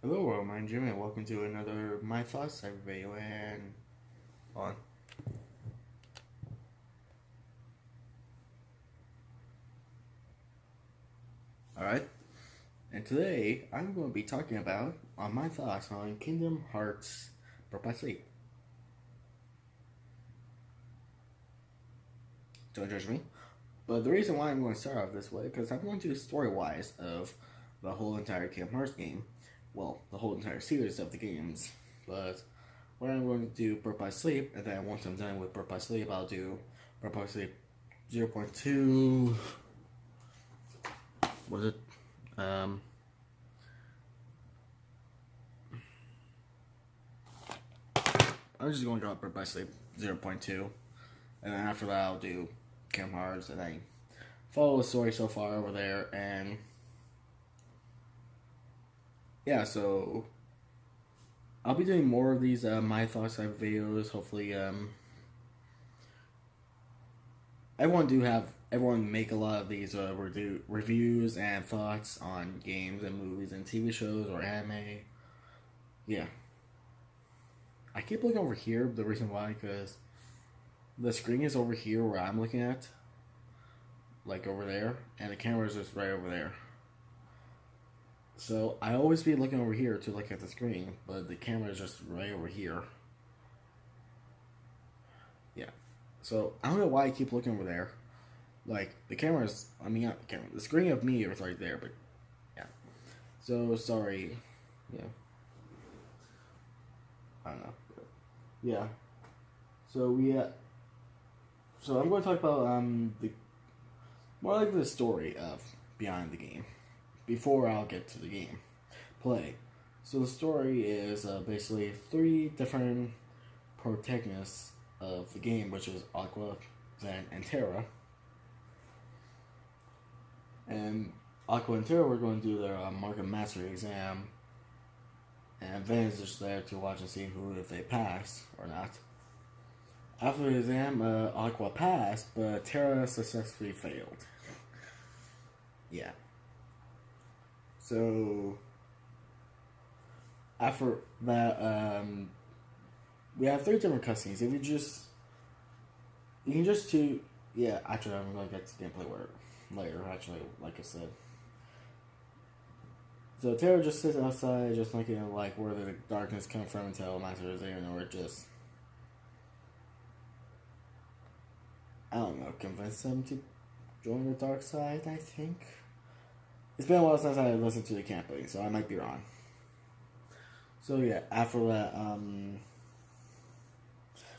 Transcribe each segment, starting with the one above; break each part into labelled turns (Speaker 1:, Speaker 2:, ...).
Speaker 1: Hello, I'm Jimmy, and welcome to another My Thoughts type video, and on. Alright, and today I'm going to be talking about my thoughts on Kingdom Hearts Birth by Sleep. Don't judge me. But the reason why I'm going to start off this way, because I'm going to do story-wise of the whole entire Kingdom Hearts game. Well, the whole entire series of the games. But what I'm going to do Birth by Sleep, and then once I'm done with Birth by Sleep, I'll do Birth by Sleep 0.2. Was it? I'm just going to go Birth by Sleep 0.2. And then after that, I'll do Kingdom Hearts, and then follow the story so far over there, and yeah, so I'll be doing more of these my thoughts type videos. Hopefully, everyone make a lot of these reviews and thoughts on games and movies and TV shows or anime. Yeah, I keep looking over here. The reason why, because the screen is over here where I'm looking at, like over there, and the camera is just right over there. So I always be looking over here to look at the screen, but the camera is just right over here. Yeah. So I don't know why I keep looking over there. Like the camera's, I mean not the camera, the screen of me is right there, but yeah. So sorry. Yeah. I don't know. Yeah. So so I'm going to talk about the more like the story of behind the game before I'll get to the game play. So the story is basically three different protagonists of the game, which is Aqua, Ven, and Terra. And Aqua and Terra were going to do their Market Mastery exam, and Ven is just there to watch and see if they pass or not. After the exam, Aqua passed, but Terra successfully failed. Yeah. So after that, we have three different cutscenes. If you can just yeah. Actually, I'm gonna get to gameplay later. Actually, like I said. So Terra just sits outside, just looking at like where the darkness comes from until Master is there, or just I don't know, convince them to join the dark side. I think. It's been a while since I listened to the campaign, so I might be wrong. So yeah, after that,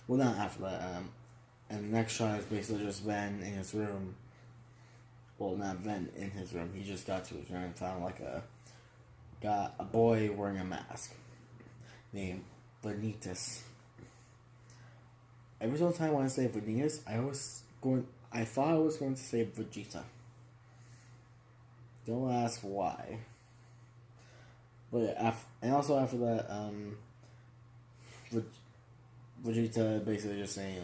Speaker 1: well not after that, and the next shot is basically just Ven in his room. Well, not Ven in his room. He just got to his room and found got a boy wearing a mask named Vanitas. Every single time when I say Vanitas, I thought I was going to say Vegeta. Don't ask why. But and also after that, Vegeta basically just saying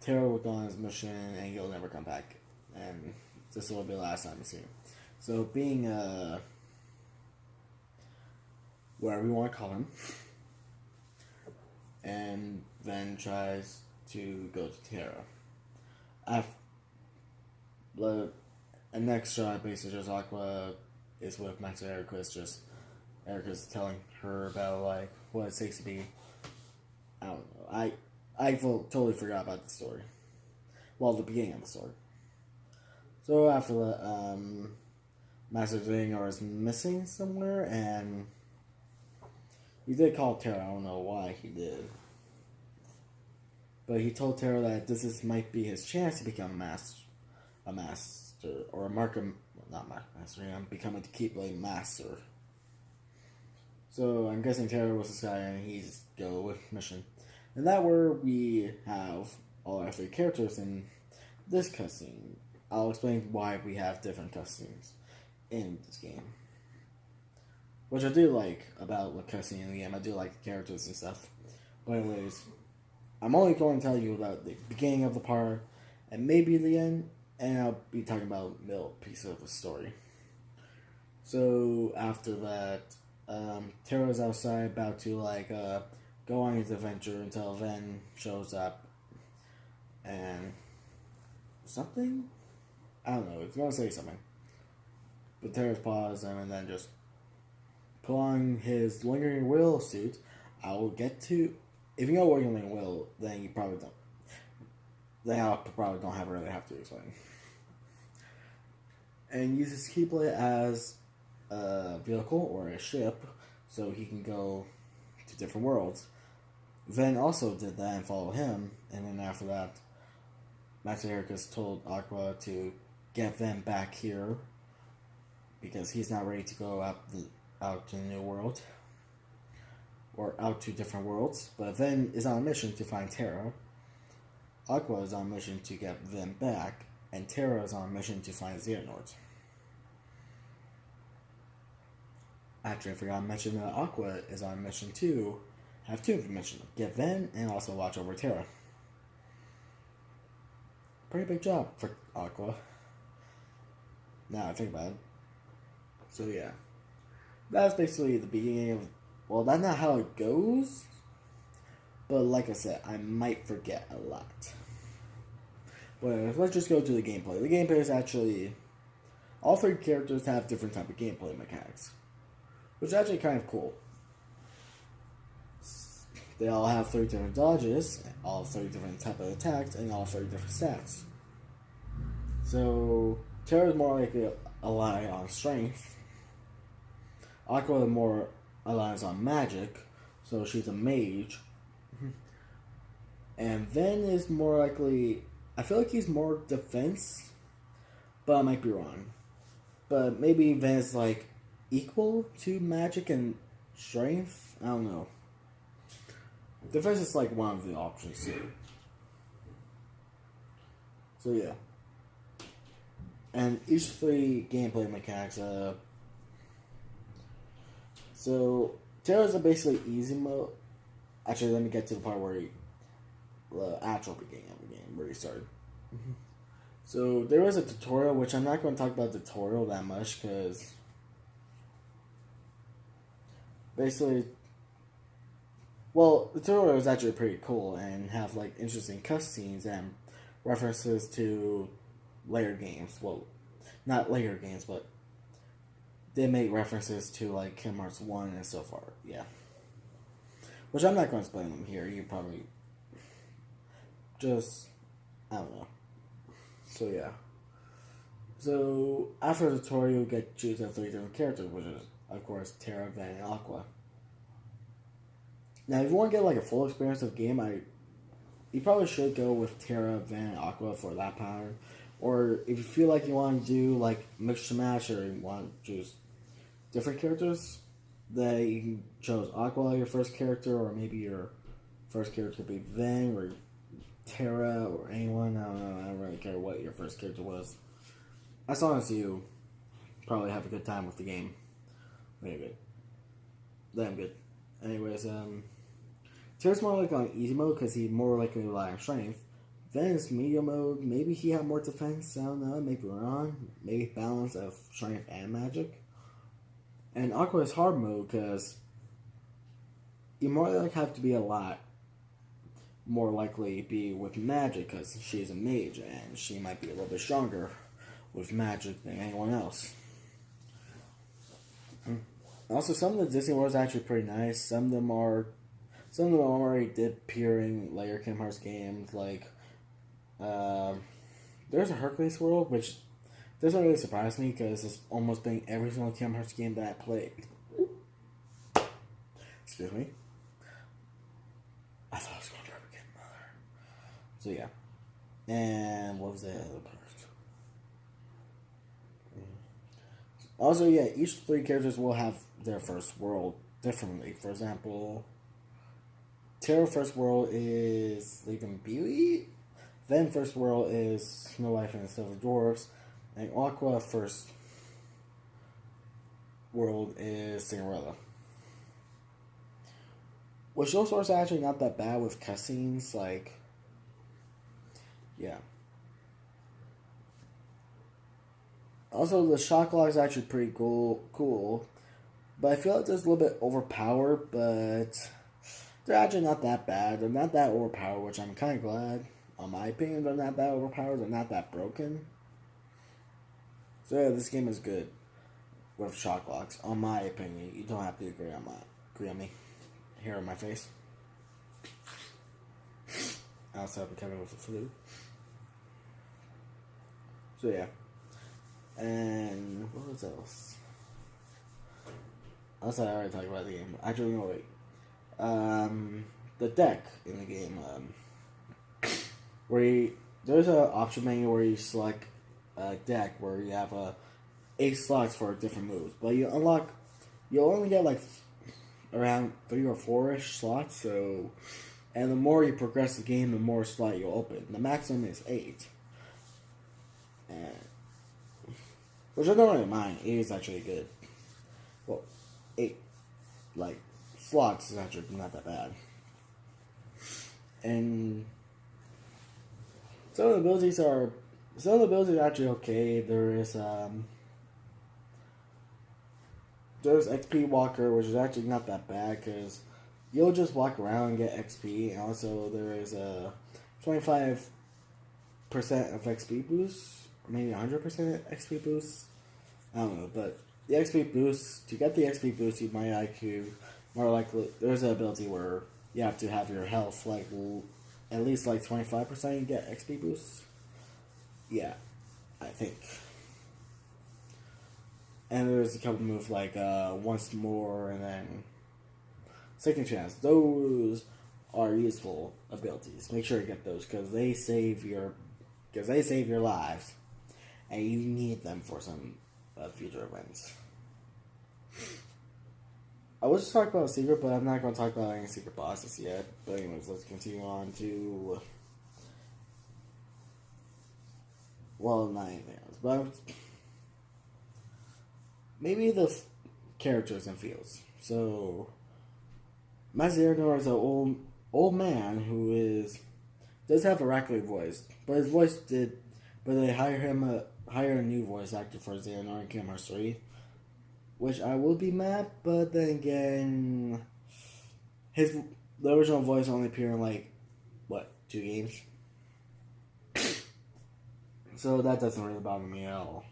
Speaker 1: Terra will go on his mission and he'll never come back, and this will be the last time we see him. So being whatever you want to call him, and then tries to go to Terra. And next shot, basically, just Aqua is with Master Erica's telling her about like what it takes to be. I don't know. I totally forgot about the story. Well, the beginning of the story. So after that, Master Zinger is missing somewhere, and he did call Terra. I don't know why he did, but he told Terra that might be his chance to become a master. Or not Market Master, I'm becoming the Keyblade Master. So I'm guessing Terra was this guy and he's go with mission. And that where we have all our three characters in this cutscene. I'll explain why we have different cutscenes in this game. Which I do like about the cutscene in the game. I do like the characters and stuff. But anyways, I'm only going to tell you about the beginning of the part and maybe the end. And I'll be talking about a middle piece of the story. So after that, Tara's outside about to go on his adventure until Ven shows up and something? I don't know, it's gonna say something. But Tara's paused him and then just put on his lingering will suit. I will get to, if you know what lingering will, then you probably don't. Then I probably don't really have to explain. And uses Keyblade as a vehicle or a ship so he can go to different worlds. Ven also did that and followed him, and then after that, Master Heracles told Aqua to get Ven back here because he's not ready to go out to the new world or out to different worlds. But Ven is on a mission to find Terra. Aqua is on a mission to get Ven back, and Terra is on a mission to find Xehanorts. Actually, I forgot to mention that Aqua is on a mission to have two missions: get Ven and also watch over Terra. Pretty big job for Aqua. Now I think about it. So yeah, that's basically the beginning of. Well, that's not how it goes. But like I said, I might forget a lot. But let's just go to the gameplay. The gameplay is actually, all three characters have different type of gameplay mechanics, which is actually kind of cool. They all have 3 different dodges, all 3 different type of attacks, and all 3 different stats. So Terra is more likely rely on strength. Aqua more relies on magic, so she's a mage. And Ven is more likely, I feel like he's more defense, but I might be wrong. But maybe Ven is like equal to magic and strength? I don't know. Defense is like one of the options too. So yeah. And each 3 gameplay mechanics, so Terra's are basically easy mode. Actually, let me get to the part where the actual beginning of the game, where you started. So there was a tutorial, which I'm not going to talk about the tutorial that much, because basically, well, the tutorial is actually pretty cool and have like interesting cutscenes and references to later games. Well, not later games, but they make references to like Kingdom Hearts 1 and so far. Yeah. Which I'm not going to explain them here. You probably just, I don't know. So yeah. So after the tutorial, you get to choose the 3 different characters, which is of course Terra, Ven, and Aqua. Now, if you want to get like a full experience of the game, you probably should go with Terra, Ven, and Aqua for that pattern. Or if you feel like you want to do like mix and match, or you want to choose different characters, then you can choose Aqua your first character, or maybe your first character could be Ven or Terra or anyone. I don't know. I don't really care what your first character was. As long as you probably have a good time with the game. Very good. Damn good. Anyways, Terra's more like on easy mode because he more likely to rely on strength. Ven's medium mode, maybe he had more defense, I don't know, maybe wrong. Maybe balance of strength and magic. And Aqua is hard mode because you more likely have to be a lot more likely be with magic because she's a mage and she might be a little bit stronger with magic than anyone else. Also, some of the Disney worlds are actually pretty nice. Some of them already did appear in later Kingdom Hearts games. Like, there's a Hercules world, which doesn't really surprise me because it's almost been every single Kingdom Hearts game that I played. Excuse me. I thought I was going to try to get another. So yeah. And what was the other part? Also, yeah, each 3 characters will have their first world differently. For example, Terra first world is Sleeping Beauty. Then first world is Snow White and the Seven Dwarfs. And Aqua first world is Cinderella. Which those worlds are actually not that bad with cutscenes. Like, yeah. Also, the shot clock is actually pretty cool. But I feel like they're a little bit overpowered, but they're actually not that bad. They're not that overpowered, which I'm kind of glad. On my opinion, they're not that overpowered. They're not that broken. So yeah, this game is good with shock locks. On my opinion, you don't have to agree on me. Hair on my face. I also have Kevin with the flu. So yeah. And what was else? I already talked about the game. Actually, no, wait. The deck in the game, there's an option menu where you select a deck where you have 8 slots for different moves, but you only get like around 3 or 4-ish slots. So, and the more you progress the game, the more slot you open. The maximum is 8, and which I don't really mind. 8 is actually good. Well, 8 like slots is actually not that bad. And some of the abilities are actually okay. There's XP Walker, which is actually not that bad because you'll just walk around and get XP. And also there is a 25% of XP boost, or maybe 100% XP boost. I don't know, but the XP boost, to get the XP boost, you might more likely, there's an ability where you have to have your health like at least like 25% you get XP boosts. Yeah, I think. And there's a couple moves like once more and then second chance. Those are useful abilities. Make sure you get those because they save your lives, and you need them for some future events. I was just talking about a secret, but I'm not going to talk about any secret bosses yet. But anyways, let's continue on to... Well, not anything else. But maybe the characters and feels. So, Mazziernor is an old man who does have a rackly voice. But his voice but they hire a new voice actor for Xehanort in Kingdom Hearts 3. Which I will be mad, but then again, the original voice only appeared in like, 2 games? So that doesn't really bother me at all.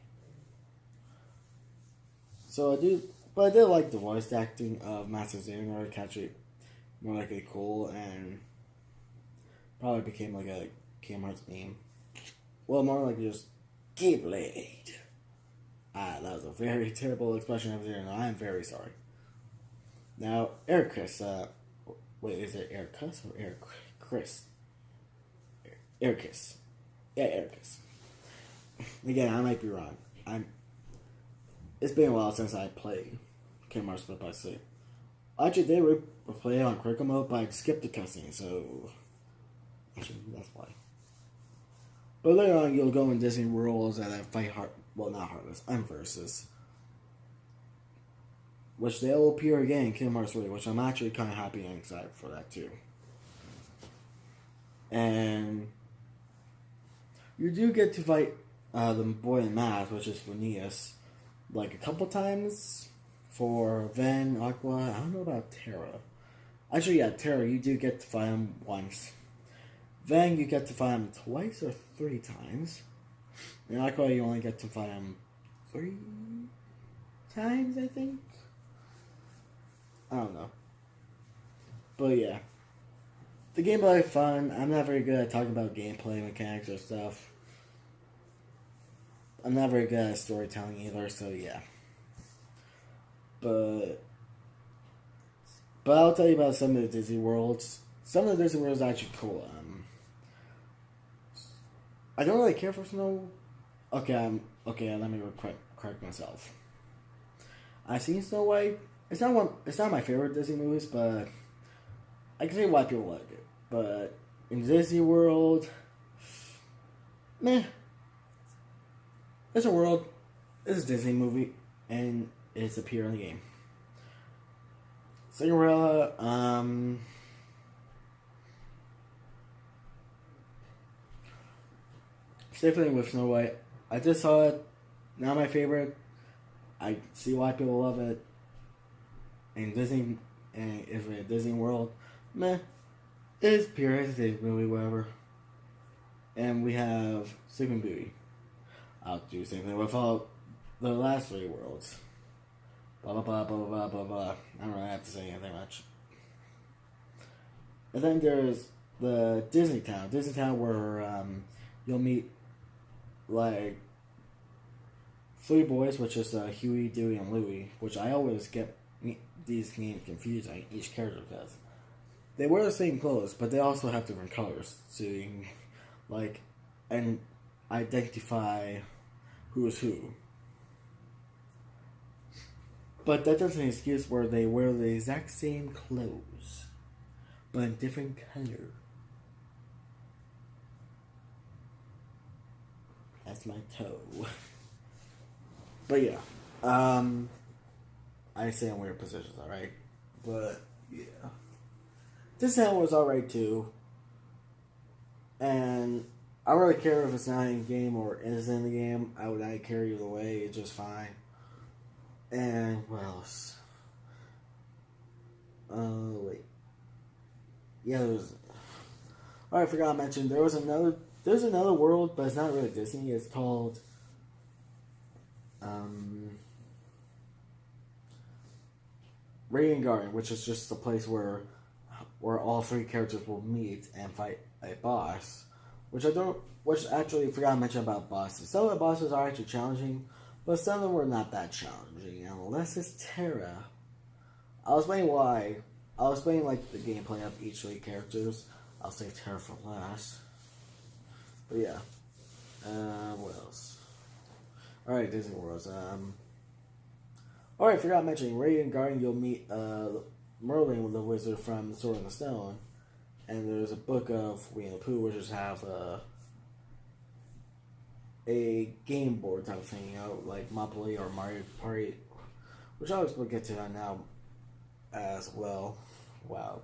Speaker 1: So I did like the voice acting of Master Xehanort. It's actually more likely cool, and probably became like a Kingdom Hearts meme. Well, more like just Keyblade. That was a very terrible expression of Xehanort. I am very sorry. Now, Ericus, is it Ericus or Ericus? Ericus. Yeah, Ericus. Again, I might be wrong. It's been a while since I played Kingdom Hearts Split by Sleep. I actually did play it on critical mode, but I skipped the cutscene, so... Actually, that's why. But later on, you'll go in Disney Worlds and then fight not Heartless, Versus. Which they'll appear again in Kingdom Hearts 3, which I'm actually kind of happy and excited for that too. And you do get to fight the boy in mask, which is Phineas, like a couple times for Ven, Aqua. I don't know about Terra. Actually, yeah, Terra, you do get to fight him once. Ven, you get to fight him twice or 3 times. In Aqua, you only get to fight him 3 times, I think. I don't know. But yeah. The gameplay is fun. I'm not very good at talking about gameplay mechanics or stuff. I'm not very good at storytelling either, so yeah. But I'll tell you about some of the Disney Worlds. Some of the Disney Worlds are actually cool. I don't really care for Snow. Okay, let me correct myself. I've seen Snow White. It's not my favorite Disney movies, but I can see why people like it. But in Disney World, meh. It's a world. It's a Disney movie, and it's appeared in the game. Cinderella, definitely with Snow White. I just saw it. Not my favorite. I see why people love it. And Disney, and if it's Disney World, meh, it's pure entertainment movie, whatever. And we have Sleeping Beauty. I'll do the same thing with all the last three worlds. Blah blah blah blah blah blah blah. I don't really have to say anything much. And then there's the Disney Town. Disney Town where you'll meet like three boys, which is Huey, Dewey, and Louie. Which I always get these names confused on each character because they wear the same clothes, but they also have different colors, so you can like and identify who is who. But that doesn't excuse where they wear the exact same clothes, but in different color. That's my toe. But yeah, I say in weird positions, alright? But yeah, this sound was alright too. And I don't really care if it's not in the game or is in the game. I would not care either way. It's just fine. And what else? Wait. Yeah, there's. Oh, I forgot to mention there's another world, but it's not really Disney. It's called Radiant Garden, which is just a place where all three characters will meet and fight a boss. Which actually forgot to mention about bosses. Some of the bosses are actually challenging, but some of them were not that challenging, unless it's Terra. I'll explain why. I'll explain like the gameplay of each of the characters. I'll save Terra for last. But yeah. What else? Alright, Disney Worlds. Alright, forgot to mention, Radiant Garden, you'll meet Merlin, the wizard from Sword in the Stone. And there's a book of Winnie the Pooh, which just have a game board type of thing, you know, like Monopoly or Mario Party, which I will get to that now as well. Wow.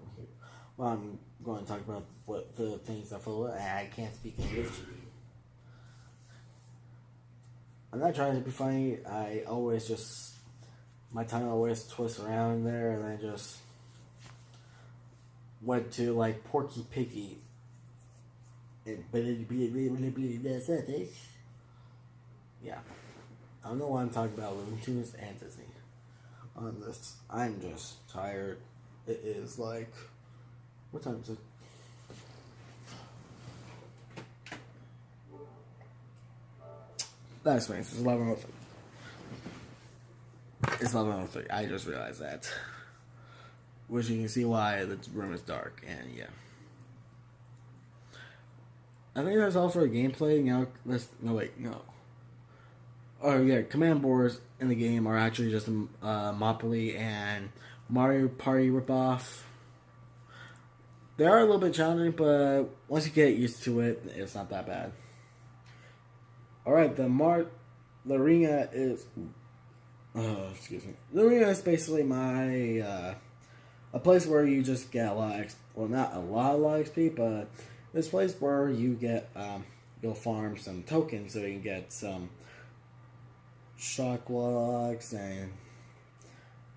Speaker 1: Well, I'm going to talk about what the things I follow. I can't speak English. I'm not trying to be funny. I always just, my tongue always twists around there, and I just went to like Porky Piggy. Yeah. I don't know why I'm talking about Looney Tunes and Disney on this. I'm just tired. It is like, what time is it? That's fine. It's 11:03. It's 11:03. I just realized that. Which you can see why the room is dark, and yeah. I think that's all for the gameplay. You know, no. Oh yeah, command boards in the game are actually just a Monopoly and Mario Party ripoff. They are a little bit challenging, but once you get used to it, it's not that bad. Alright, the arena is... excuse me. The arena is basically a place where you just get a lot of... Well, not a lot of XP, but it's a place where you get... you'll farm some tokens so you can get some shock locks and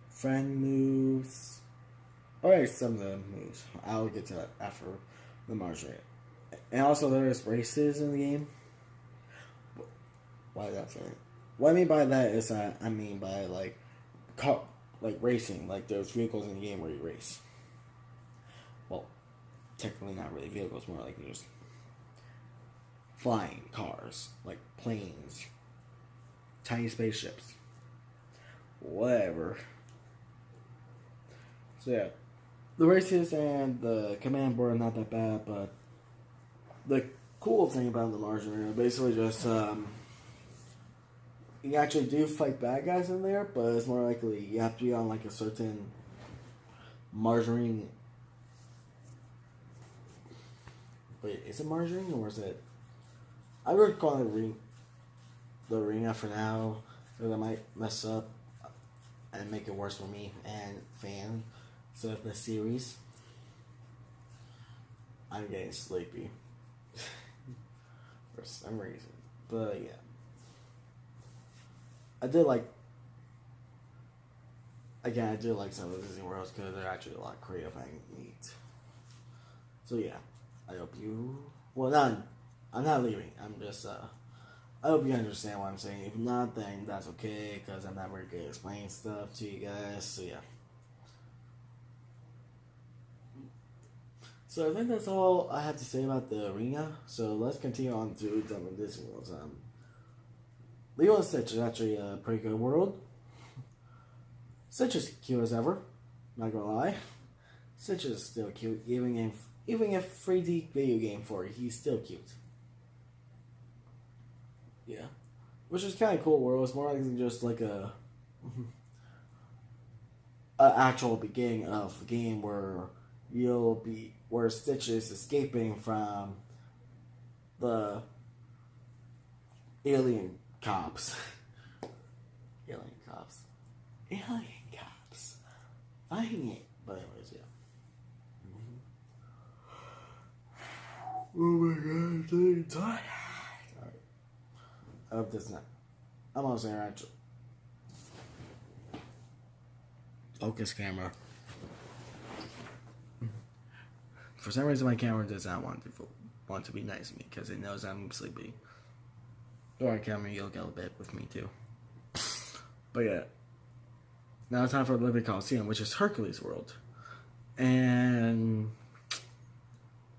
Speaker 1: friend moves. Alright, some of the moves. I'll get to that after the margin. And also there's races in the game. Why is that fair? What I mean by that is I mean by like racing. Like there's vehicles in the game where you race. Well, technically not really vehicles, more like just flying cars, like planes, tiny spaceships, whatever. So yeah, the races and the command board are not that bad, but the cool thing about the margin are basically just you actually do fight bad guys in there, but it's more likely you have to be on like a certain margarine. Wait, is it margarine or is it? I would call it the arena for now, because I might mess up and make it worse for me and fans of the series. I'm getting sleepy for some reason, but yeah. I did like again, I do like some of the Disney worlds because they're actually a lot creative and neat. So yeah, I hope you. Well, not. I'm not leaving. I'm just. I hope you understand what I'm saying. If not, then that's okay because I'm not very good at explaining stuff to you guys. So yeah. So I think that's all I have to say about the arena. So let's continue on to some of Disney worlds. Lilo and Stitch is actually a pretty good world. Stitch is cute as ever. Not gonna lie. Stitch is still cute, even if 3D video game for it, he's still cute. Yeah, which is kind of cool. Where it was more like just like a actual beginning of a game where Stitch is escaping from the alien cops. Alien cops. Alien cops. Finding it. But anyways, yeah. Oh my god, I'm getting tired. Alright. I hope that's not. I'm almost there, actually. Focus camera. For some reason, my camera does not want to be nice to me because it knows I'm sleepy. Or camera, you'll get a bit with me too. But yeah, now it's time for Olympic Coliseum, which is Hercules World, and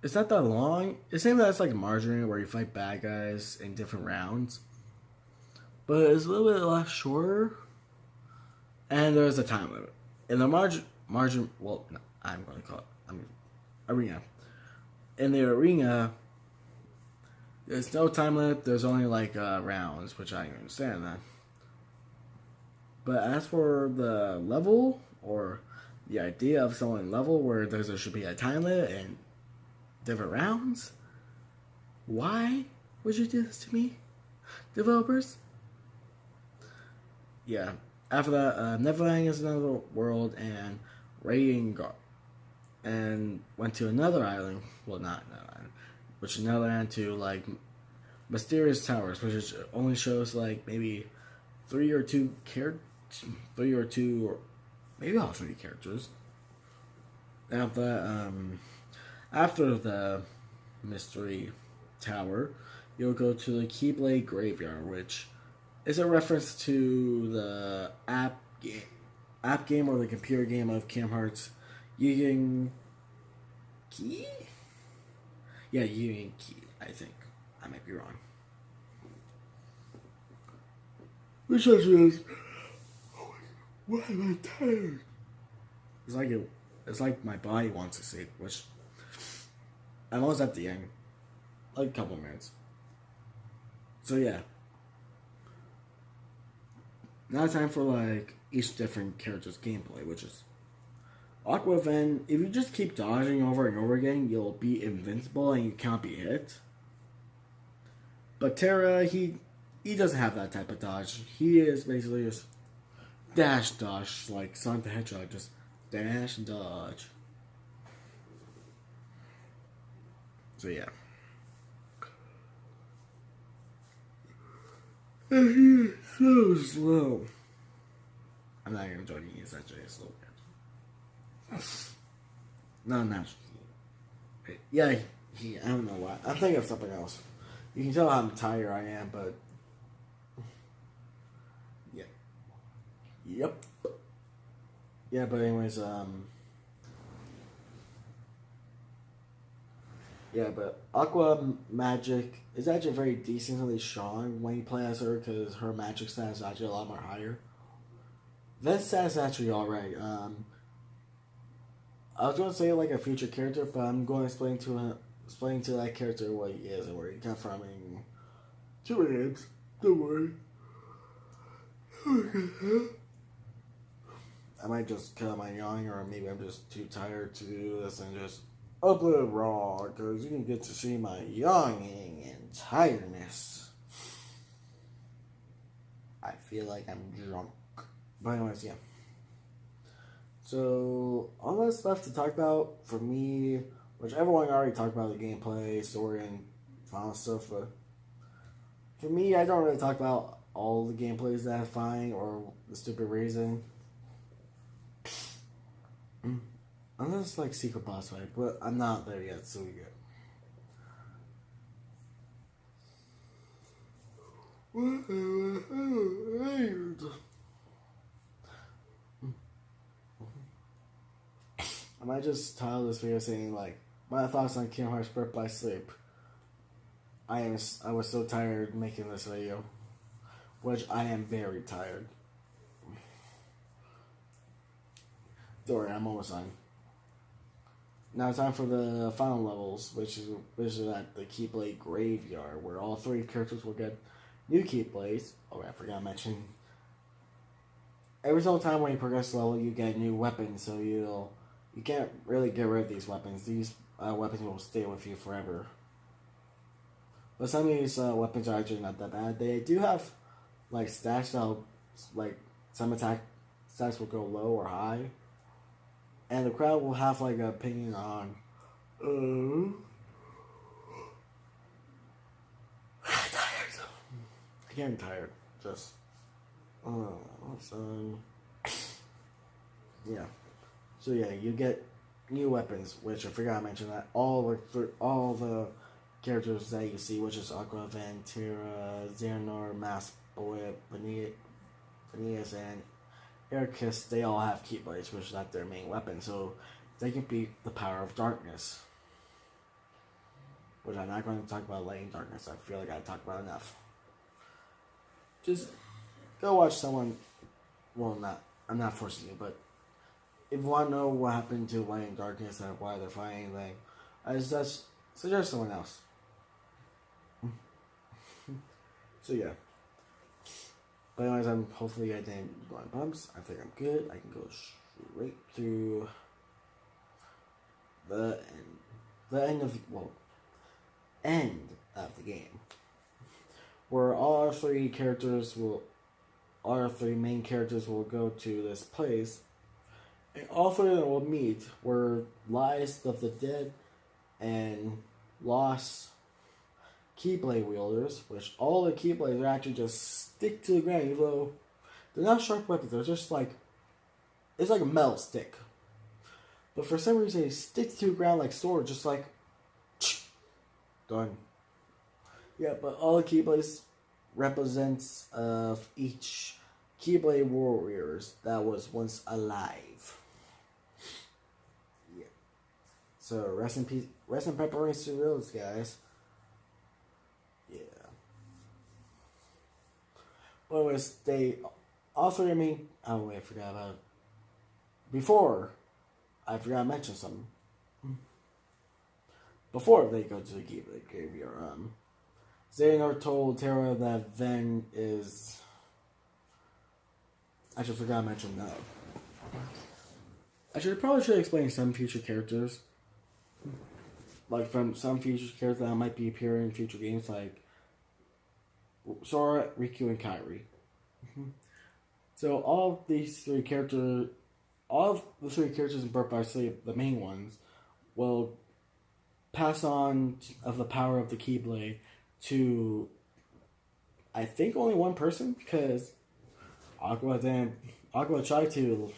Speaker 1: it's not that long. It's same as like Margarine, where you fight bad guys in different rounds, but it's a little bit less shorter, and there's a time limit. In the margin, well, no, I'm going to call it arena. In the arena, there's no time limit. There's only like rounds, which I understand that. But as for the level, or the idea of someone level where there should be a time limit and different rounds, why would you do this to me, developers? Yeah. After that, Neverland is another world, and Radiant Garden, and went to another island. Well, not another island, which is another island to like Mysterious Towers, which only shows like maybe three or maybe all three characters. After the Mystery Tower, you'll go to the Keyblade Graveyard, which is a reference to the app game or the computer game of Kingdom Hearts Yugen Key? Yeah, Yugen Key, I think. I might be wrong. Which is why am I tired? It's like my body wants to sleep, which I'm almost at the end. Like a couple minutes. So yeah. Now it's time for like each different character's gameplay, which is Aqua Ven. If you just keep dodging over and over again, you'll be invincible and you can't be hit. But Terra, he doesn't have that type of dodge. He is basically just dash dodge, like Sonic the Hedgehog, just dash and dodge. So yeah. And he's so slow. I'm not even joking, he's actually a slow character. No, not. Yeah, I don't know why. I'm thinking of something else. You can tell how tired I am, but yeah. Yep. Yeah, but anyways, yeah, but Aqua Magic is actually very decently strong when you play as her because her magic stat is actually a lot more higher. Ven's stat is actually alright. I was going to say like a future character, but I'm going to explain to that character what he is and where he comes from in 2 minutes. Don't worry. I might just cut my yawning, or maybe I'm just too tired to do this and just upload raw, because you can get to see my yawning and tiredness. I feel like I'm drunk. But anyways, yeah. So, all that stuff to talk about for me, which everyone already talked about the gameplay, story, and final stuff, but for me, I don't really talk about all the gameplays that I find or the stupid reason. Unless like secret boss fight, but I'm not there yet, so we go. I might just title this video saying like my thoughts on Kingdom Hearts Birth by Sleep. I was so tired making this video, which I am very tired. Don't worry, I'm almost done. Now it's time for the final levels, which is at the Keyblade Graveyard, where all 3 characters will get new Keyblades. Oh, I forgot to mention. Every single time when you progress the level, you get new weapons, so you can't really get rid of these weapons. These weapons will stay with you forever. But some of these weapons are actually not that bad. They do have like stats that like some attack stats will go low or high. And the crowd will have like an opinion on I'm tired. I'm getting tired. Just yeah. So yeah, you get new weapons, which I forgot to mention that all the characters that you see, which is Aqua, Vantira, Xehanort, Mask Boy, Phineas, and Ericus, they all have Keyblades, which is not their main weapon, so they can beat the power of darkness. Which I'm not going to talk about Lightning Darkness. I feel like I talked about enough. Just go watch someone. Well, I'm not forcing you, but if you want to know what happened to Lightning Darkness and why they're fighting anything, I just suggest someone else. So yeah. But anyways, hopefully I didn't go on bumps. I think I'm good. I can go straight to the end of the game, where all our 3 main characters will go to this place, and all 3 of them will meet, where Lies of the Dead and Lost Keyblade wielders, which all the Keyblades are actually just stick to the ground, even though they're not sharp weapons. They're just like, it's like a metal stick. But for some reason, they stick to the ground like swords, just like done. Yeah, but all the Keyblades represents each Keyblade warriors that was once alive. Yeah. So rest in peace, rest in pepperoni to those guys. Yeah. But anyways, they also, I mean, oh wait, I forgot about it. Before, I forgot to mention something. Before they go to the Keyblade Graveyard, Xehanort told Terra that Ven is... I should forgot to mention that. I probably should explain some future characters. Like from some future characters that might be appearing in future games, like Sora, Riku, and Kairi. So all these 3 characters, all of the 3 characters in Birth by Sleep, the main ones, will pass on of the power of the Keyblade to, I think, only one person, because Aqua tried to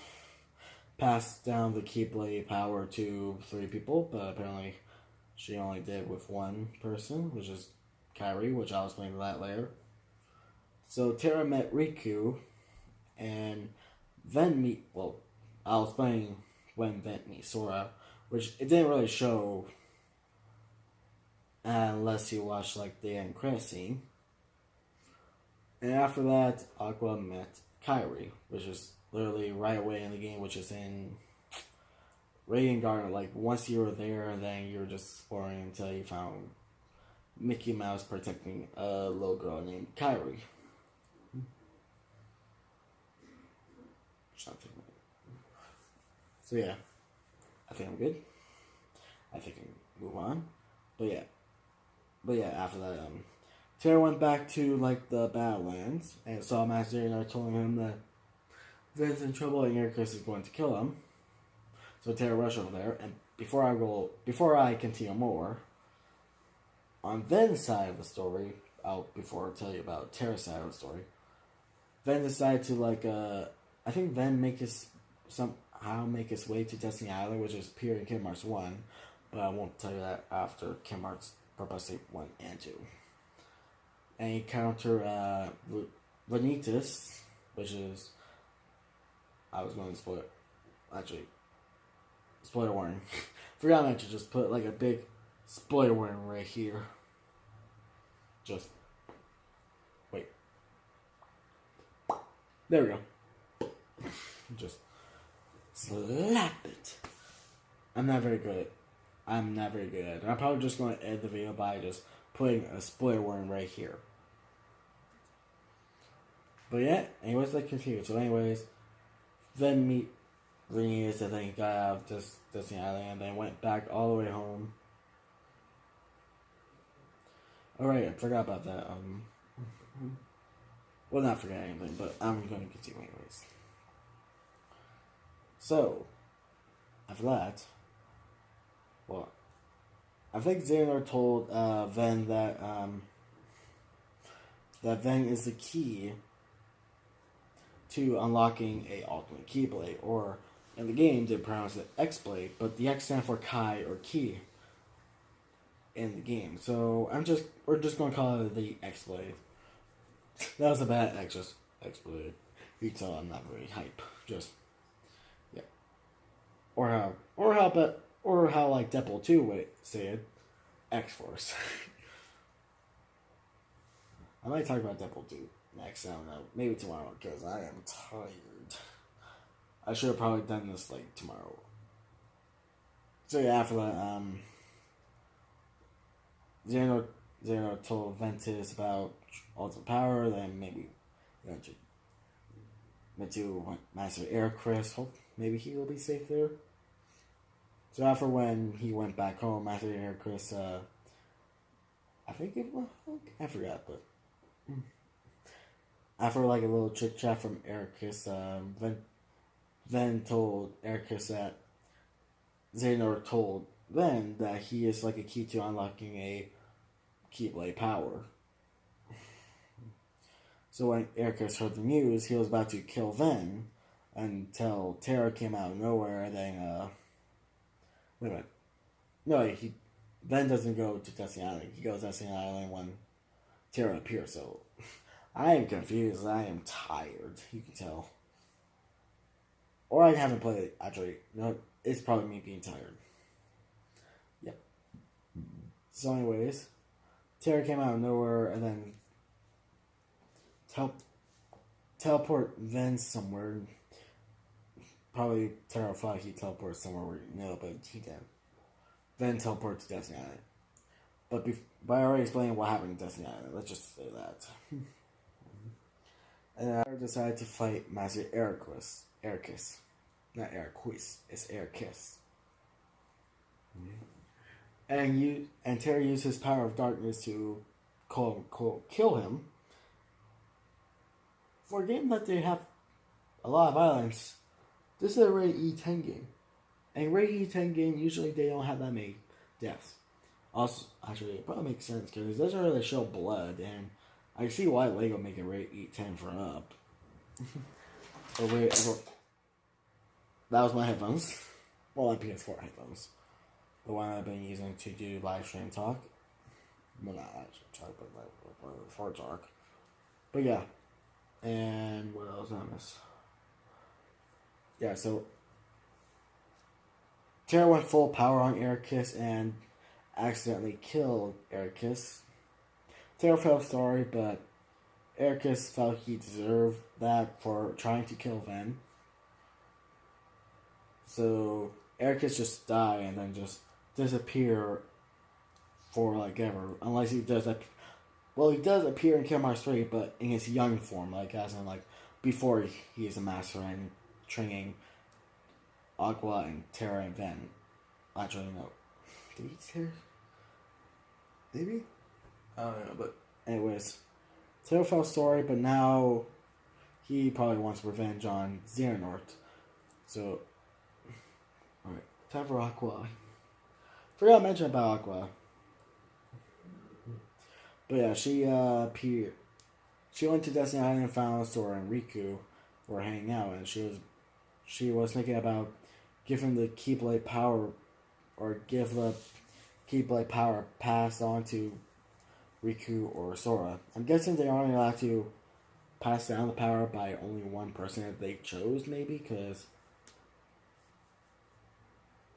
Speaker 1: pass down the Keyblade power to 3 people, but apparently she only did with one person, which is Kairi, which I'll explain that later. So Terra met Riku, and Ven I'll explain when Ven meets Sora, which it didn't really show unless you watch like the end credit scene. And after that, Aqua met Kairi, which is literally right away in the game, which is in Radiant Garden. Like once you were there, then you were just exploring until you found Mickey Mouse protecting a little girl named Kairi. So yeah, I think I'm good. I think I can move on. But yeah, after that, Terra went back to like the Badlands and saw Master Xehanort telling him that Ven's in trouble and Ericus is going to kill him. So Terra rushed over there, and before I continue more, on Ven's side of the story, before I tell you about Terra's side of the story, Ven decided to I think Ven how make his way to Destiny Island, which is appeared in Kingdom Hearts 1, but I won't tell you that after Kingdom Hearts Purposely 1 and 2. And he encounter Vanitas, which is, I was going to spoil it. Actually, spoiler warning. Forgot to mention, just put like a big spoiler warning right here. Just wait. There we go. Just slap it. I'm not very good. I'm probably just going to end the video by just putting a spoiler warning right here. But yeah, anyways, let's continue. So anyways, then meet Rhaenys, and then he got out of this Destiny Island, and then went back all the way home. Alright, I forgot about that. Well, not forget anything, but I'm going to continue anyways. So, after that, well, I think Xehanort told Ven that that Ven is the key to unlocking a ultimate Keyblade, or in the game they pronounce it X-Blade, but the X stands for Kai or Key in the game. So we're just gonna call it the X-Blade. That was a bad X, just X-Blade. You can tell I'm not very hype. Just yeah. Or how like Deadpool 2 would say it, X-Force. I might talk about Deadpool 2 next, I don't know. Maybe tomorrow, because I am tired. I should have probably done this, like, tomorrow. So, yeah, after that, Xehanort told Ventus about Ultimate Power, then maybe went to Master Ericus. Hope maybe he will be safe there. So, after when he went back home, Master Ericus, I think it was, I forgot, but after like a little chit chat from Ericus, Ven told Ericus that Xehanort told Ven that he is like a key to unlocking a Keyblade power. So when Ericus heard the news, he was about to kill Ven until Terra came out of nowhere, and then wait a minute. No, Ven doesn't go to Destiny Island. He goes to Destiny Island when Terra appears, so I am confused. I am tired. You can tell. Or I haven't played it, actually. No, it's probably me being tired. Yep. So anyways, Terra came out of nowhere and then teleport Ven somewhere. Probably Terra thought he teleported somewhere where but he didn't. Ven teleported to Destiny Island. But I already explained what happened in Destiny Island. Let's just say that. And I decided to fight Master Ericus. Not Ericus, it's Ericus. And Terra used his power of darkness to kill him. For a game that they have a lot of violence, this is a rated E10 game. And rated E10 game, usually they don't have that many deaths. Also, actually, it probably makes sense because it doesn't really show blood, and I see why LEGO make it rate E10 for up. That was my headphones. Well, my PS4 headphones. The one I've been using to do live stream talk. Well, not live stream talk, but like for talk. But yeah. And what else did I miss? Yeah, so Terra went full power on Ericus and accidentally killed Ericus. Terra felt sorry, but Ericus felt he deserved that for trying to kill Ven. So Ericus just died and then just disappear for like ever, unless he does that. Well, he does appear in Kingdom Hearts 3, but in his young form, like as in like before he is a master and training Aqua and Terra and Ven. Actually, no. Did he Terra? Maybe? I don't know, but anyways. Terra felt sorry, but now he probably wants revenge on Xehanort. So, alright. Time for Aqua. Forgot to mention about Aqua. But yeah, she appeared. She went to Destiny Island and found Sora and Riku were hanging out, and she was she was thinking about giving the Keyblade power, or give the Keyblade power passed on to Riku or Sora. I'm guessing they only allowed to pass down the power by only one person if they chose, maybe, because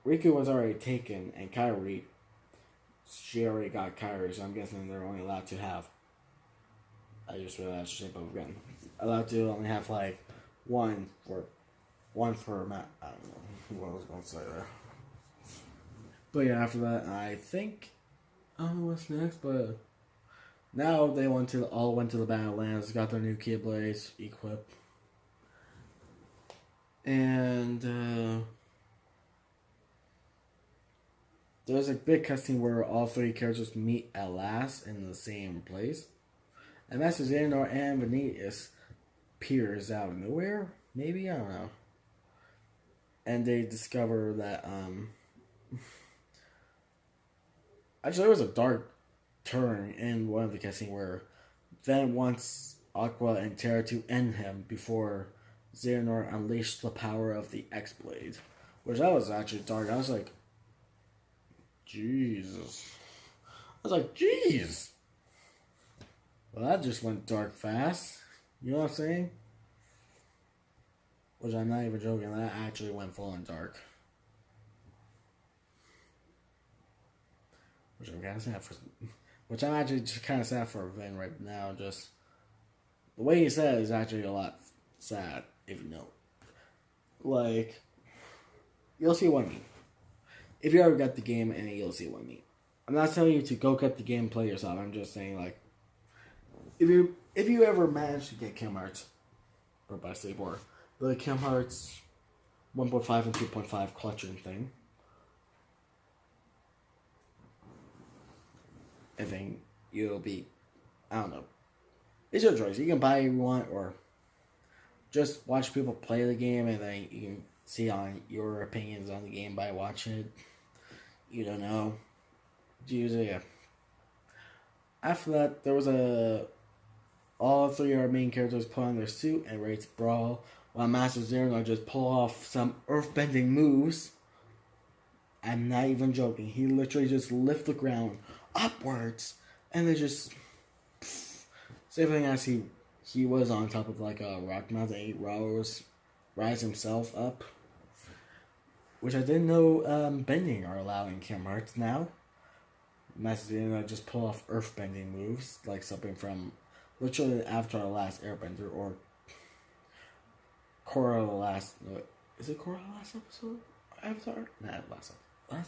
Speaker 1: Riku was already taken, and Kairi, she already got Kairi, so I'm guessing they're only allowed to have. I just realized shape of gun. Allowed to only have like one for map. I don't know what I was going to say there. But yeah, after that, I think I don't know what's next, but now they all went to the Battlelands, got their new Keyblades equipped, and there's a big cutscene where all three characters meet at last in the same place. And Master Xehanort and Venus appears out of nowhere. Maybe, I don't know. And they discover that actually there was a dark turn in one of the cutscenes where Ven wants Aqua and Terra to end him before Xehanort unleashed the power of the X-Blade. Which that was actually dark. I was like, Jesus. I was like, jeez. Well, that just went dark fast. You know what I'm saying? Which I'm not even joking. That actually went full on dark. Which I'm kind of sad for. Which I'm actually just kind of sad for Vin right now. Just the way he said it is actually a lot sad, if you know. Like, you'll see what I mean. If you ever get the game, and you'll see what I mean. I'm not telling you to go get the game and play yourself. I'm just saying, like, if you ever manage to get Kingdom Hearts, or by sleep, or the Kingdom Hearts 1.5 and 2.5 collection thing, I think you'll be, I don't know. It's your choice. You can buy it if you want, or just watch people play the game, and then you can see on your opinions on the game by watching it. You don't know. Usually, yeah. After that, there was all three of our main characters put on their suit and ready to brawl, while Master Xehanort just pull off some earth-bending moves. I'm not even joking. He literally just lift the ground upwards, and then just same thing as he was on top of like a rock mountain, 8 rows, rise himself up. Which I didn't know bending are allowed in Kingdom Hearts now. Master Xehanort just pull off earth-bending moves, like something from literally Avatar: The Last Airbender, or Korra the Last... Is it Korra the Last episode? Avatar? Nah, last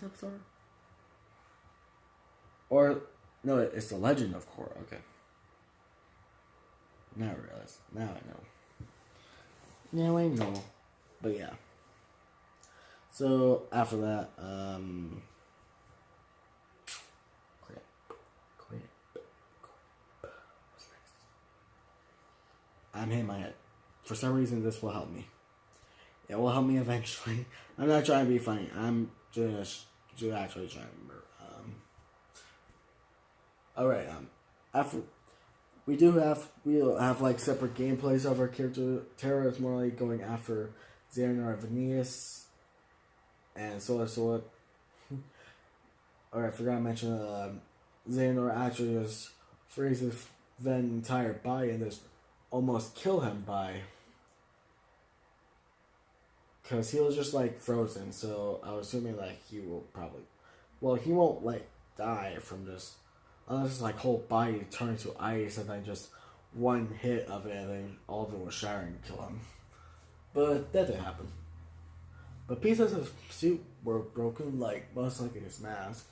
Speaker 1: episode? Or, no, it's The Legend of Korra, okay. Now I realize. Now I know. Now I know. But yeah. So, after that, Quit. What's next? I'm hitting my head. For some reason, this will help me. It will help me eventually. I'm not trying to be funny. I'm just actually trying to remember. Alright, after... We'll have like separate gameplays of our character. Terra is more like going after Xehanort and Venus, and so on. Alright, I forgot to mention Xehanort actually just freezes Ven's entire body and just almost kill him because he was just like frozen. So I was assuming like he will probably, well, he won't like die from just. Unless his like whole body turns to ice and then just one hit of it and then all of it will shatter and kill him. But that didn't happen. But pieces of suit were broken, like most likely his mask.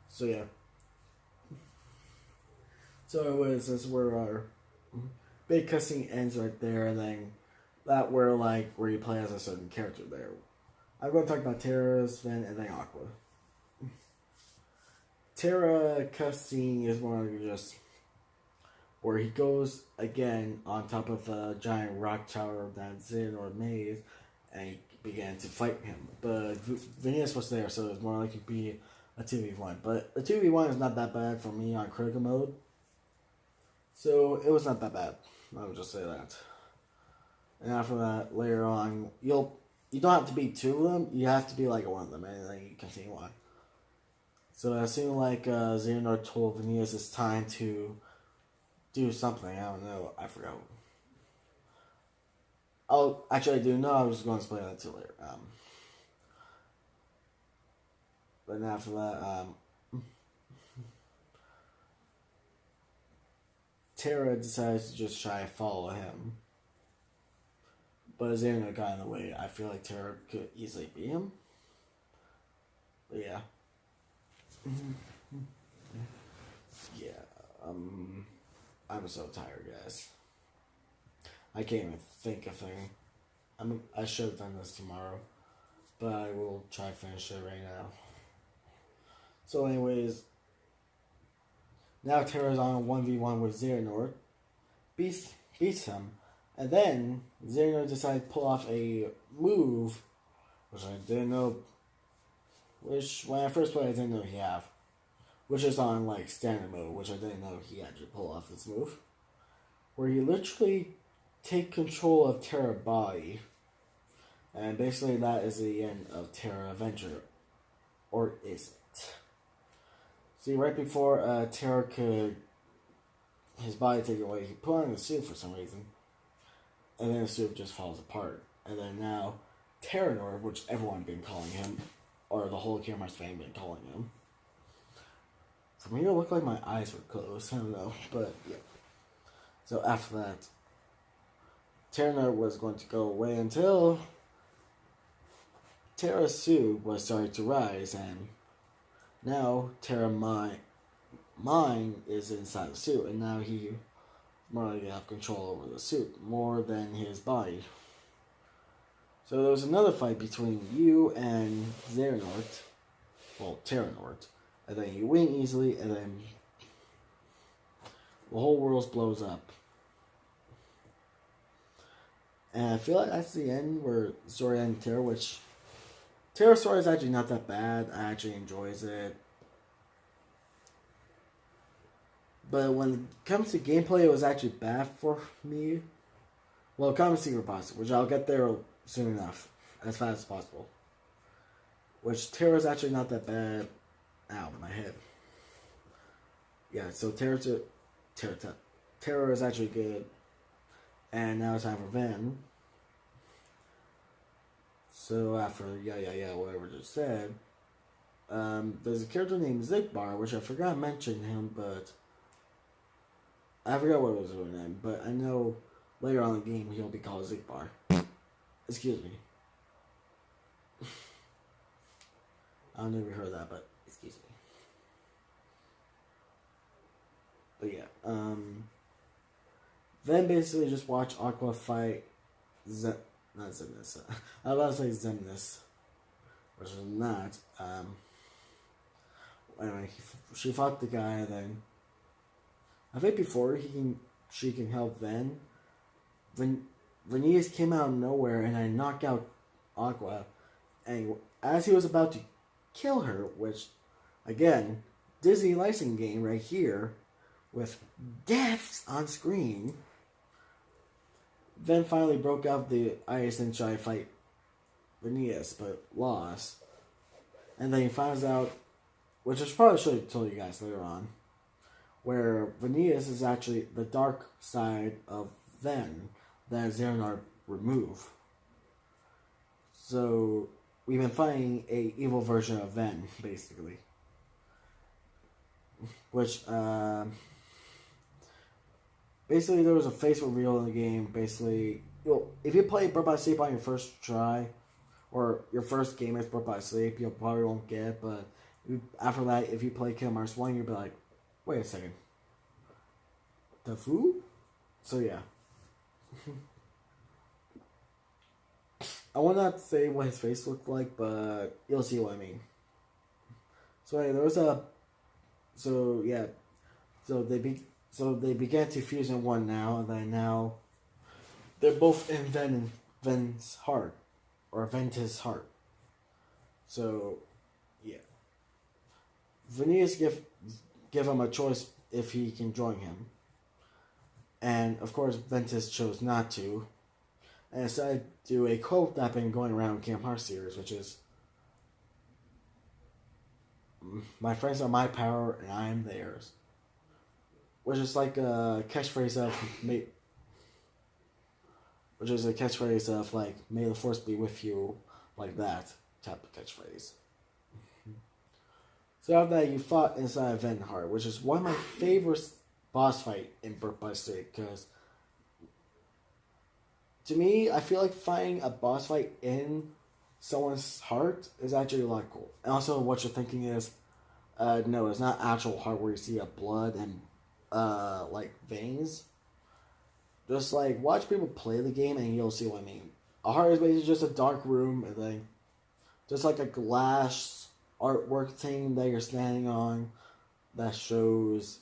Speaker 1: So yeah. So anyways, this is where our big cutscene ends right there, and then that where you play as a certain character there. I'm going to talk about Terra, Sven, and then Aqua. Terra cutscene is more like just where he goes again on top of a giant rock tower that's in or maze, and he began to fight him. But Venus was there, so it was more like it'd be a 2v1. But a 2v1 is not that bad for me on critical mode, so it was not that bad. I would just say that. And after that, later on, you'll you don't have to be two of them. You have to be like one of them, and then you continue on. So it seemed like Xehanort told Venus it's time to do something. I don't know. I forgot. Oh, actually, I do know. I was going to explain that to you later. But then after that, Terra decides to just try to follow him. But Xehanort got in the way. I feel like Terra could easily beat him. But yeah. Yeah. I'm so tired, guys. I can't even think of anything. I should have done this tomorrow, but I will try to finish it right now. So, anyways, now Terra's on a 1v1 with Xehanort, beats him, and then Xehanort decides to pull off a move, which I didn't know. Which when I first played, I didn't know he have, which is on like standard mode, which I didn't know he actually pull off this move, where he literally take control of Terra's body, and basically that is the end of Terra Adventure, or is it? See, right before Terra could his body take away, he put on the suit for some reason, and then the suit just falls apart, and then now Terranor, which everyone been calling him, or the whole Kingdom Hearts fan been calling him. For me, it looked like my eyes were closed. I don't know, but yeah. So after that, Terranor was going to go away until Terra's suit was starting to rise, and now Terra's mind is inside the suit, and now he more likely have control over the suit more than his body. So there was another fight between you and Xehanort, well, Terranort, and then you win easily, and then the whole world blows up. And I feel like that's the end where the story ends Terra, which Terra's story is actually not that bad. I actually enjoys it. But when it comes to gameplay, it was actually bad for me. Well, it comes to Secret Boss, which I'll get there soon enough, as fast as possible. Which Terra's actually not that bad. Ow, my head. Yeah, so Terra is actually good. And now it's time for Ven. So after whatever just said, there's a character named Zigbar, which I forgot to mention him, but I forgot what was his name, but I know later on in the game he'll be called Zigbar. Excuse me. I don't know if you heard that, but excuse me. But yeah, then basically just watch Aqua fight not Xemnas. I was about to say Xemnas, which is not. Anyway, she fought the guy, and then I think before she can help Ven. Venus came out of nowhere, and I knocked out Aqua, and as he was about to kill her, which again, Disney licensing game right here, with deaths on screen. Ven finally broke out the ice and tried to fight Venus, but lost. And then he finds out, which I probably should have told you guys later on, where Venus is actually the dark side of Ven that Xehanort removed. So we've been fighting a evil version of Ven, basically. Which, basically, there was a face reveal in the game. Basically, if you play Birth by Sleep on your first try, or your first game is Birth by Sleep, you probably won't get it. But after that, if you play Kingdom Hearts 1, you'll be like, wait a second. The food? So, yeah. I will not say what his face looked like, but you'll see what I mean. So, anyway, there was a... So, yeah. So, they began to fuse in one now, and then now they're both in Ven's heart, or Ventus' heart. So, yeah. Venus give him a choice if he can join him. And, of course, Ventus chose not to. and I decided to do a quote that I've been going around Kingdom Hearts series, which is, "My friends are my power and I am theirs," which is like a catchphrase of like "May the Force be with you," like that type of catchphrase. So after that, you fought inside Venheart, which is one of my favorite boss fight in Birth by Sleep, because to me, I feel like fighting a boss fight in someone's heart is actually a lot cool. And also, what you're thinking is, no, it's not actual heart where you see a blood and like veins. Just like watch people play the game and you'll see what I mean. A heart is basically just a dark room and then just like a glass artwork thing that you're standing on that shows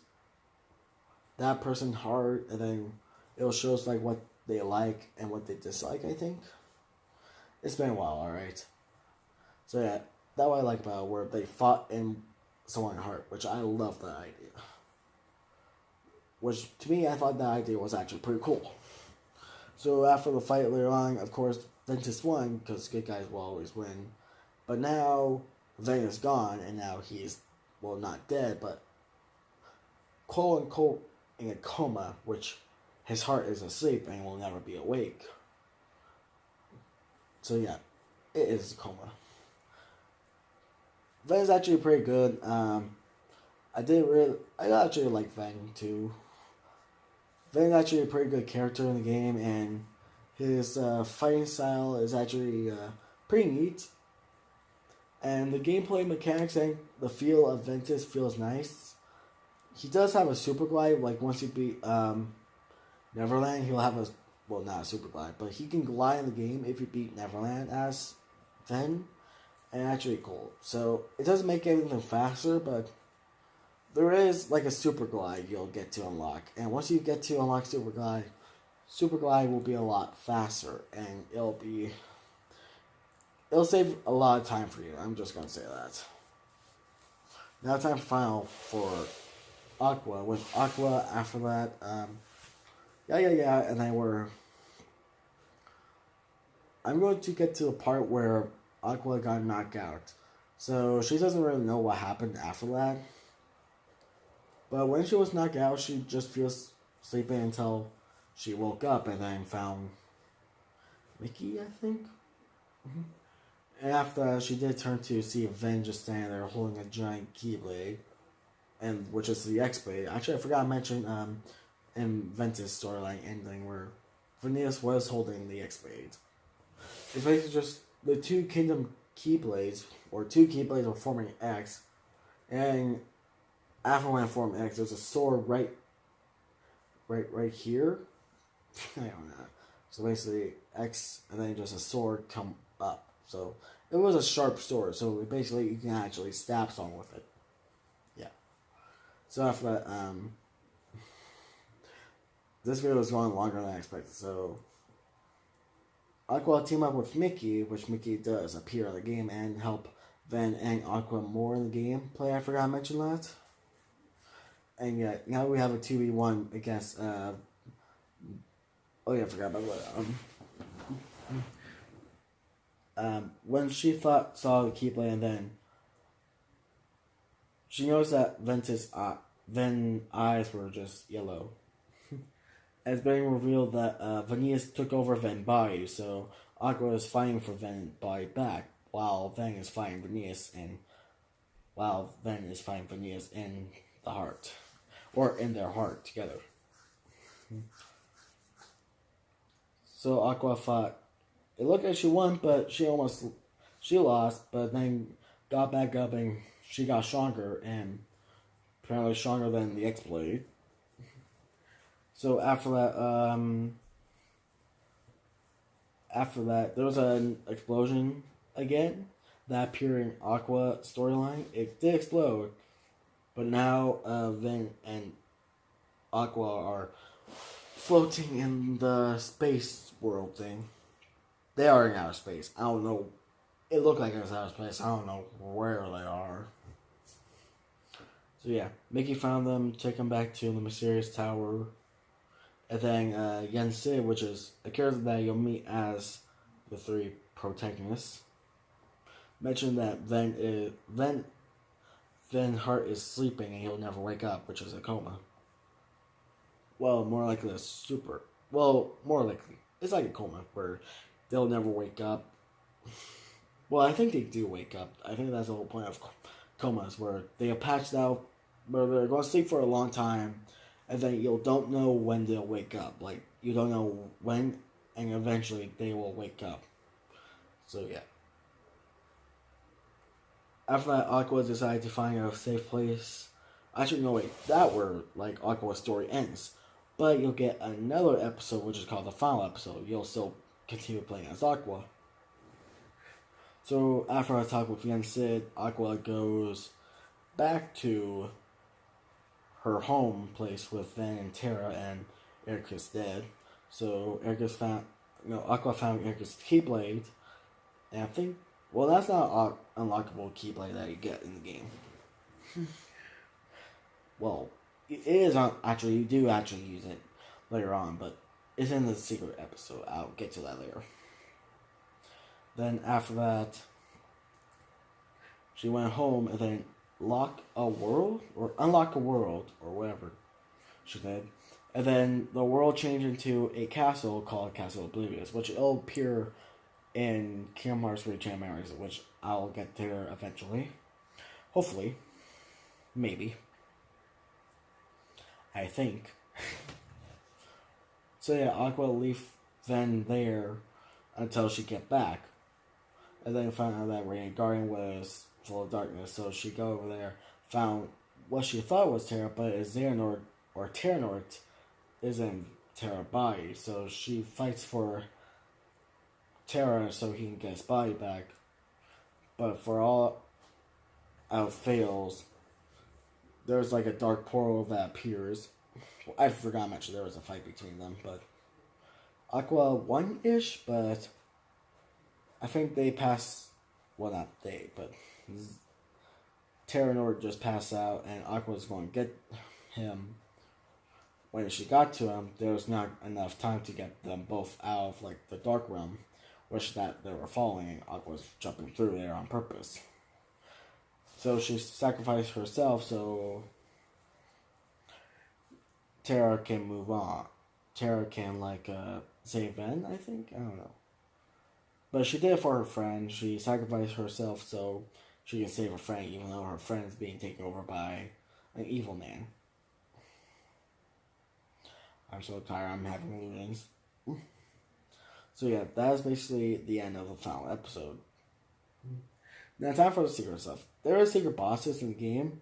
Speaker 1: that person's heart, and then it'll show us like what they like and what they dislike. I think it's been a while, alright. So yeah, that's what I like about it, where they fought in someone's heart, which I love that idea. Which to me, I thought that idea was actually pretty cool. So after the fight later on, of course, Ventus won because good guys will always win. But now Ven is gone, and now he's, well, not dead, but quote unquote in a coma, which his heart is asleep and will never be awake. So yeah, it is a coma. Ven's actually pretty good. I actually like Ven too. Ven's actually a pretty good character in the game, and his fighting style is actually pretty neat. And the gameplay mechanics and the feel of Ventus feels nice. He does have a super glide, like once you beat Neverland, he'll have a, well, not a super glide, but he can glide in the game if you beat Neverland as Ven, and actually cool. So it doesn't make anything faster, but there is like a super glide you'll get to unlock, and once you get to unlock super glide will be a lot faster, and it'll save a lot of time for you. I'm just gonna say that. Now time final for Aqua. With Aqua, after that, and then I'm going to get to the part where Aqua got knocked out. So she doesn't really know what happened after that. But when she was knocked out, she just feels sleeping until she woke up and then found Mickey, I think. Mm-hmm. And after that, she did turn to see Ven just standing there holding a giant keyblade, and which is the X-Blade. Actually, I forgot to mention in Ventus storyline ending where Venus was holding the X-Blade. It's basically just the two Kingdom Keyblades, or two Keyblades are forming X, and after when I form X, there's a sword right here. I don't know. So basically, X, and then just a sword come up. So it was a sharp sword. So basically, you can actually stab someone with it. Yeah. So after that, this video is going longer than I expected. So Aqua team up with Mickey, which Mickey does appear in the game and help Ven and Aqua more in the gameplay. I forgot to mention that. And yeah, now we have a 2v1 against, oh yeah, I forgot about that. When she saw the Keyblade, and then she noticed that Ven's eyes were just yellow. It's being revealed that Venus took over Ven's body, so Aqua is fighting for Ven's body back, while Ven is fighting Venus, and while Ven is fighting Venus in the heart. Or in their heart together. So Aqua fought. It looked like she won, but she lost, but then got back up and she got stronger, and apparently stronger than the X-Blade. So after that, there was an explosion again that appeared in Aqua storyline. It did explode. But now, Ven and Aqua are floating in the space world thing. They are in outer space. I don't know. It looked like it was outer space. I don't know where they are. So yeah, Mickey found them, took them back to the mysterious tower, And then Yen Sid, which is a character that you'll meet as the three protagonists, mentioned that Ven Hart is sleeping and he'll never wake up, which is a coma. Well, more likely more likely. It's like a coma where they'll never wake up. Well, I think they do wake up. I think that's the whole point of comas, where they are patched out, where they're going to sleep for a long time, and then you don't know when they'll wake up. Like, you don't know when, and eventually they will wake up. So, yeah. After that, Aqua decided to find a safe place. Actually, no, wait. That where, like, Aqua's story ends. But you'll get another episode, which is called the final episode. You'll still continue playing as Aqua. So, after I talk with Yen Sid, Aqua goes back to her home place with Ven and Terra, and Erika's dead. So, Aqua found Erika's Keyblade, and I think, well, that's not an unlockable Keyblade that you get in the game. Well, it is actually, you do actually use it later on, but it's in the secret episode. I'll get to that later. Then after that, she went home and then unlock a world, or whatever she did. And then the world changed into a castle called Castle Oblivious, which will appear in Kingdom Hearts 3 Chamaris, which I'll get there eventually. Hopefully. Maybe. I think. So yeah, Aqua leave Ven there until she get back. And then found out that Radiant Guardian was full of darkness, so she go over there, found what she thought was Terra, but is Xehanort or Terranort isn't Terra's body, so she fights for Terra so he can get his body back. But for all out fails, there's like a dark portal that appears. I forgot to mention there was a fight between them, but Aqua won-ish, but I think they passed, well, not they, but Terranort just passed out, and Aqua was going to get him. When she got to him, there was not enough time to get them both out of, like, the Dark Realm, which that they were following, and Aqua was jumping through there on purpose. So she sacrificed herself so Terra can move on. Terra can, like, save Ven, I think? I don't know. But she did it for her friend. She sacrificed herself so she can save her friend, even though her friend is being taken over by an evil man. I'm so tired, I'm having illusions. So yeah, that is basically the end of the final episode. Now time for the secret stuff. There are secret bosses in the game.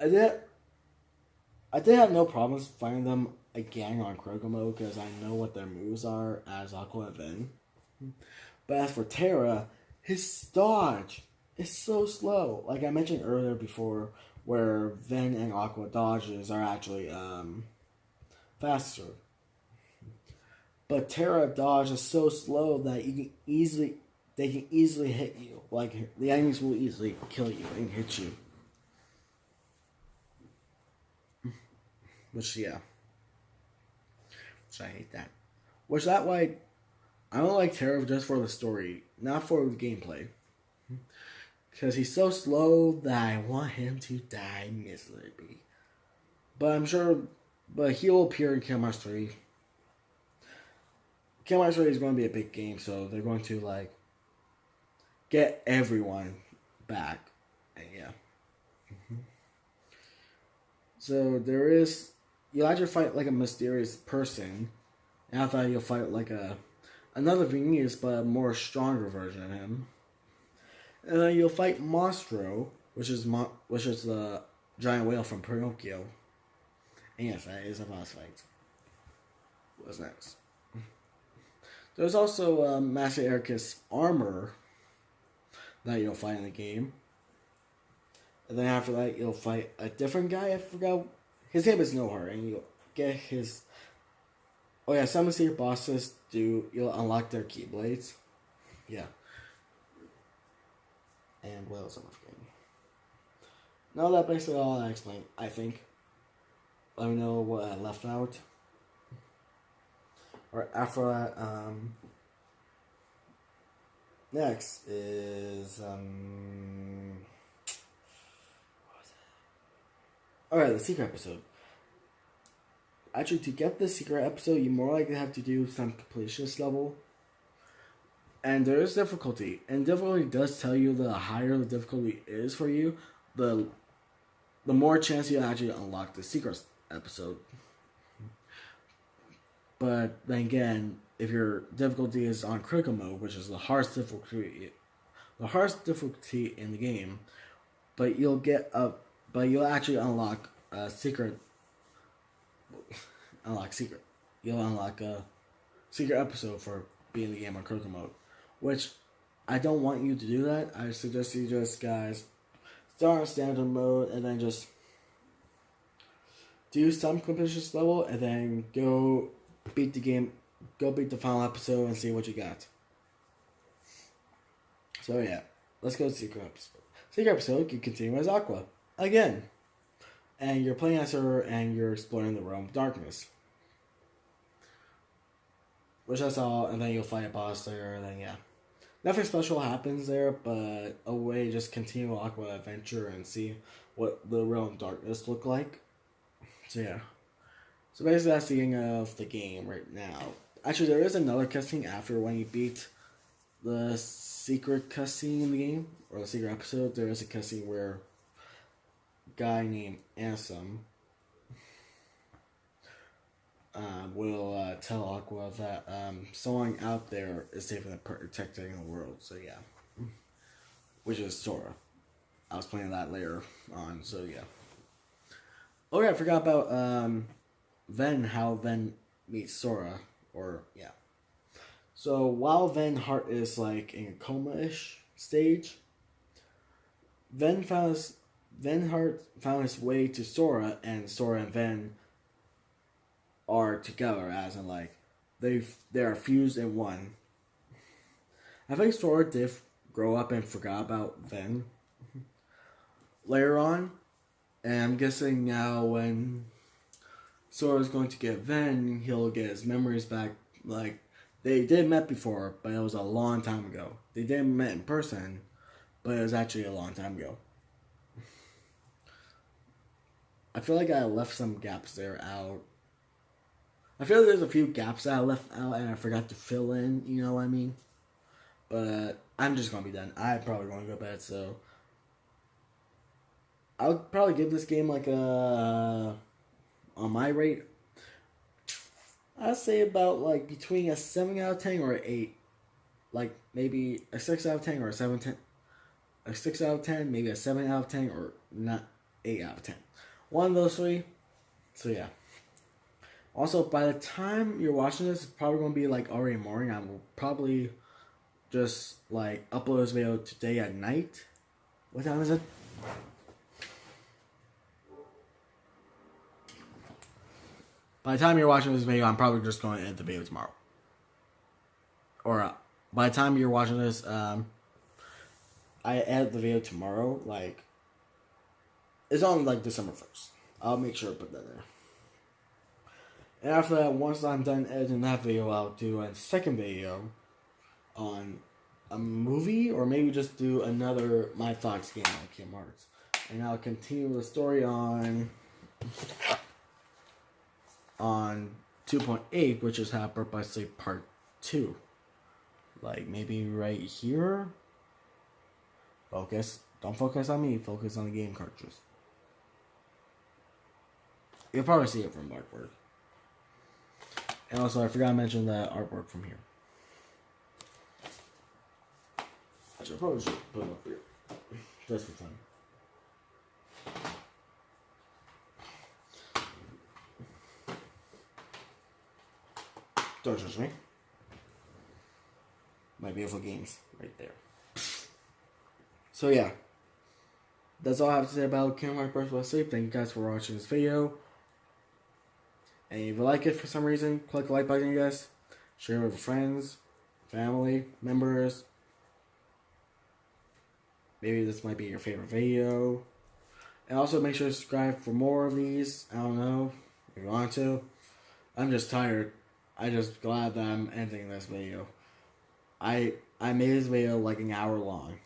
Speaker 1: I did have no problems finding them again on Kroger mode because I know what their moves are as Aqua and Ven. But as for Terra, his dodge is so slow. Like I mentioned earlier before, where Ven and Aqua dodges are actually faster. But Terra dodge is so slow that they can easily hit you. Like the enemies will easily kill you and hit you. Which I hate that. Which that why I don't like Terra just for the story, not for the gameplay. Because he's so slow that I want him to die miserably. But he will appear in Kingdom Hearts 3. Kingdom Hearts 3 is going to be a big game, so they're going to, like, get everyone back. And yeah. So you'll actually fight, like, a mysterious person. And I thought you'll fight, like, another Venus, but a more stronger version of him. And then you'll fight Monstro, which is the giant whale from Pinocchio. And yes, that is a boss fight. What's next? There's also Master Ericus armor that you'll fight in the game. And then after that, you'll fight a different guy. I forgot. His name is Nohar, and you'll get his... Oh yeah, some of your bosses you'll unlock their Keyblades. Yeah. And what else am I forgetting? No, that's basically all I explained, I think. Let me know what I left out. Or after that, next is alright, the secret episode. Actually, to get the secret episode, you more likely have to do some completionist level. And there is difficulty. And difficulty does tell you the higher the difficulty is for you, the more chance you actually unlock the secret episode. But then again, if your difficulty is on critical mode, which is the hardest difficulty in the game, but you'll actually unlock a secret. You'll unlock a secret episode for being the game on critical mode, which I don't want you to do that. I suggest you just guys start on standard mode and then just do some completionist level and then go beat the final episode and see what you got. So yeah, let's go to secret episode. Secret episode, you continue as Aqua again, and you're playing as her and you're exploring the realm of darkness, which I saw, and then you'll fight a boss there, and then yeah. Nothing special happens there, but a way to just continue Aqua adventure and see what the realm of darkness look like. So yeah. So basically that's the end of the game right now. Actually, there is another cutscene after when you beat the secret cutscene in the game, or the secret episode. There is a cutscene where a guy named Ansem will tell Aqua that someone out there is saving and protecting the world. So yeah, which is Sora. I was playing that later on. So yeah. Oh yeah, I forgot about Ven. How Ven meets Sora, or yeah. So while Ven Heart is like in a coma-ish stage, Ven Heart found his way to Sora, and Sora and Ven are together, as in like they are fused in one. I think Sora did grow up and forgot about Ven later on, and I'm guessing now when Sora's going to get Ven, he'll get his memories back. Like they did met before, but it was a long time ago. They didn't met in person, but it was actually a long time ago. I feel like I left some gaps there out. I feel like there's a few gaps that I left out and I forgot to fill in, you know what I mean? But I'm just going to be done. I'm probably going to go to bed, so I would probably give this game like a, on my rate, I'd say about like between a 7 out of 10 or an 8. Like maybe a 6 out of 10 or a 7 10. A 6 out of 10, maybe a 7 out of 10, or not 8 out of 10. One of those three. So yeah. Also, by the time you're watching this, it's probably going to be like already morning. I will probably just like upload this video today at night. What time is it? By the time you're watching this video, I'm probably just going to end the video tomorrow. Or by the time you're watching this, I edit the video tomorrow. Like, it's on like December 1st. I'll make sure to put that there. And after that, once I'm done editing that video, I'll do a second video on a movie, or maybe just do another My Thoughts game on Kingdom Hearts. And I'll continue the story on 2.8, which is Happy Birthday Sleep Part 2. Like, maybe right here? Focus. Don't focus on me, focus on the game cartridges. You'll probably see it from artwork. And also, I forgot to mention the artwork from here. I probably should put it up here. Just for fun. Don't judge me. My beautiful games right there. So yeah. That's all I have to say about Kingdom Hearts Birth by Sleep. Thank you guys for watching this video. And if you like it for some reason, click the like button, you guys. Share it with friends, family, members. Maybe this might be your favorite video. And also make sure to subscribe for more of these. I don't know if you want to. I'm just tired. I just glad that I'm ending this video. I made this video like an hour long.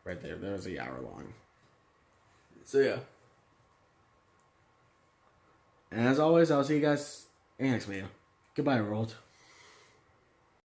Speaker 1: Right there, there's an hour long. So yeah. And as always, I'll see you guys in the next video. Goodbye, world.